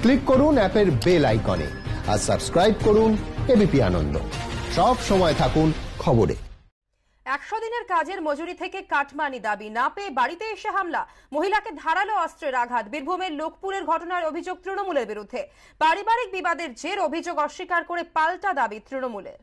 Click করুন অ্যাপের bell আইকনে আর সাবস্ক্রাইব করুন এবিপি আনন্দ। সব সময় থাকুন খবরে। 100 দিনের কাজের মজুরি থেকে কাটমানি দাবি না পেয়ে বাড়িতে এসে হামলা, মহিলাকে ধারালো অস্ত্রের আঘাত। বীরভূমের লোকপুরের ঘটনার অভিযোগ তৃণমূলের বিরুদ্ধে। পারিবারিক বিবাদের জের অভিযোগ অস্বীকার করে পাল্টা দাবি তৃণমূলের।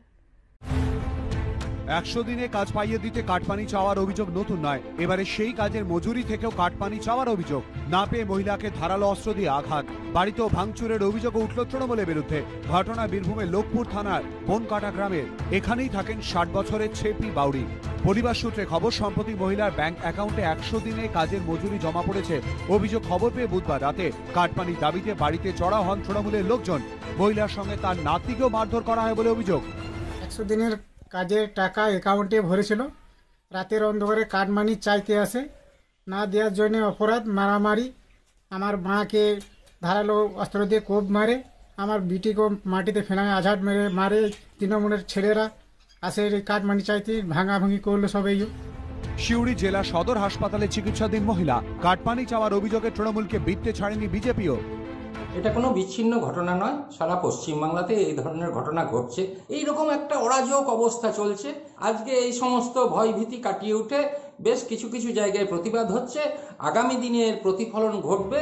100 দিনে কাজ পাইয়ে দিতে কাটমানি চাওয়ার অভিযোগ নতুন নয়, এবারে সেই কাজের মজুরি থেকেও কাটমানি চাওয়ার অভিযোগ। না পেয়ে মহিলাকে ধারালো অস্ত্র দিয়ে আঘাত, বাড়িতেও ভাঙচুরের অভিযোগ উঠল তৃণমূলের বিরুদ্ধে। ঘটনা বীরভূমের লোকপুর থানার বনকাটা গ্রামের। এখানেই থাকেন 60 বছরের ছেপি বাউরি। পরিবার সূত্রে খবর, সম্প্রতি মহিলার ব্যাংক অ্যাকাউন্টে 100 দিনে কাজের মজুরি জমা পড়েছে। অভিযোগ, খবর পেয়ে বুধবার রাতে কাটমানি দাবিতে বাড়িতে চড়াও হন তৃণমূলের লোকজন। মহিলার সঙ্গে তার নাতিকেও মারধর করা হয় বলে অভিযোগ। 100 দিনের কাজের টাকা অ্যাকাউন্টে ভরেছিল, রাতের অন্ধকারে কাটমানি চাইতে আসে, না দেওয়ার জন্য অপরাধ, মারামারি। আমার মাকে ধারালো অস্ত্র দিয়ে কোপ মারে, আমার বিটিকেও মাটিতে ফেলায় আঘাত মারে। তৃণমূলের ছেলেরা আসে কাটমানি চাইতে, ভাঙাভাঙি করলো সবাই। সিউড়ি জেলা সদর হাসপাতালে চিকিৎসাধীন মহিলা। কাটমানি চাওয়ার অভিযোগে তৃণমূলকে বিত্তে ছাড়েনি বিজেপিও। এটা কোনো বিচ্ছিন্ন ঘটনা নয়, সারা পশ্চিমবাংলাতে এই ধরনের ঘটনা ঘটছে। এইরকম একটা অরাজক অবস্থা চলছে। আজকে এই সমস্ত ভয়ভীতি কাটিয়ে উঠে বেশ কিছু কিছু জায়গায় প্রতিবাদ হচ্ছে, আগামী দিনে এর প্রতিফলন ঘটবে।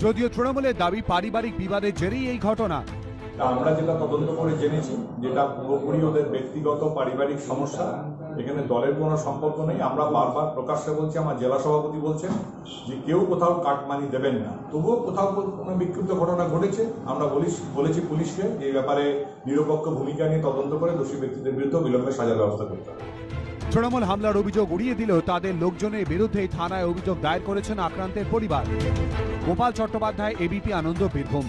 যদিও তৃণমূলের দাবি পারিবারিক বিবাদের জেরেই এই ঘটনা। আমরা যেটা তদন্ত করে জেনেছি, যেটা পুরোপুরি ওদের ব্যক্তিগত পারিবারিক সমস্যা, এখানে দলের কোনো সম্পর্ক নেই। আমরা বারবার প্রকাশ্যে বলছি, আমার জেলা সভাপতি বলছেন যে কেউ কোথাও কাটমানি দেবেন না। তবুও কোথাও কোনো বিক্ষিপ্ত ঘটনা ঘটেছে, আমরা বলেছি পুলিশকে এই ব্যাপারে নিরপেক্ষ ভূমিকা নিয়ে তদন্ত করে দোষী ব্যক্তিদের বিরুদ্ধে বিলম্বে সাজার ব্যবস্থা করতে হবে। তৃণমূল হামলার অভিযোগ উড়িয়ে দিলেও তাদের লোকজনের বিরুদ্ধেই থানায় অভিযোগ দায়ের করেছেন আক্রান্তের পরিবার। গোপাল চট্টোপাধ্যায়, এবিপি আনন্দ, বীরভূম।